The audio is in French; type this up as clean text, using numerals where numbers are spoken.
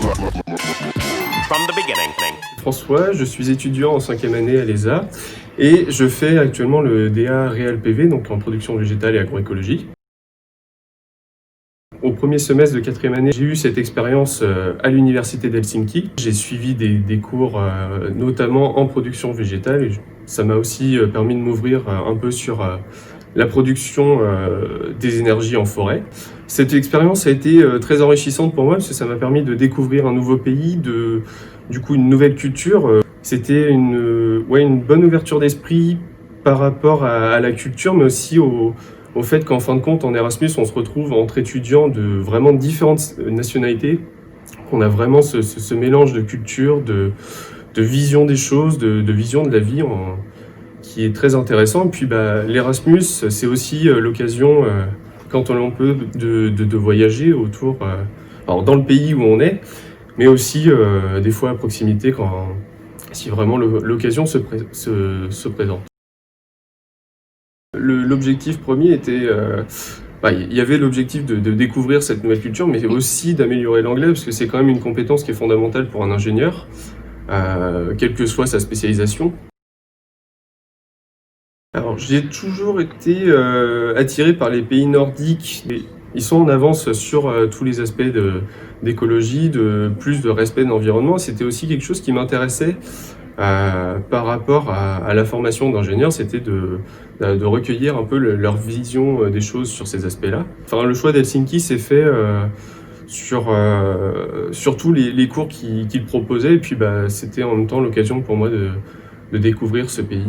From the beginning. François, je suis étudiant en 5e année à l'ESA et je fais actuellement le DA Réal PV, donc en production végétale et agroécologie. Au premier semestre de 4e année, j'ai eu cette expérience à l'université d'Helsinki. J'ai suivi des cours notamment en production végétale et ça m'a aussi permis de m'ouvrir un peu sur la production des énergies en forêt. Cette expérience a été très enrichissante pour moi parce que ça m'a permis de découvrir un nouveau pays, du coup une nouvelle culture. C'était une bonne ouverture d'esprit par rapport à la culture, mais aussi au fait qu'en fin de compte, en Erasmus, on se retrouve entre étudiants de vraiment différentes nationalités, qu'on a vraiment ce mélange de culture, de vision des choses, de vision de la vie qui est très intéressant. Et puis l'Erasmus, c'est aussi l'occasion, quand on peut, de voyager autour, alors dans le pays où on est, mais aussi des fois à proximité si vraiment l'occasion se présente. L'objectif premier était, il y avait l'objectif de découvrir cette nouvelle culture, mais aussi d'améliorer l'anglais, parce que c'est quand même une compétence qui est fondamentale pour un ingénieur, quelle que soit sa spécialisation. Alors, j'ai toujours été attiré par les pays nordiques. Ils sont en avance sur tous les aspects d'écologie, plus de respect de l'environnement. C'était aussi quelque chose qui m'intéressait par rapport à la formation d'ingénieur, c'était de recueillir un peu leur vision des choses sur ces aspects-là. Enfin, le choix d'Helsinki s'est fait sur tous les cours qu'ils proposaient, et puis c'était en même temps l'occasion pour moi de découvrir ce pays.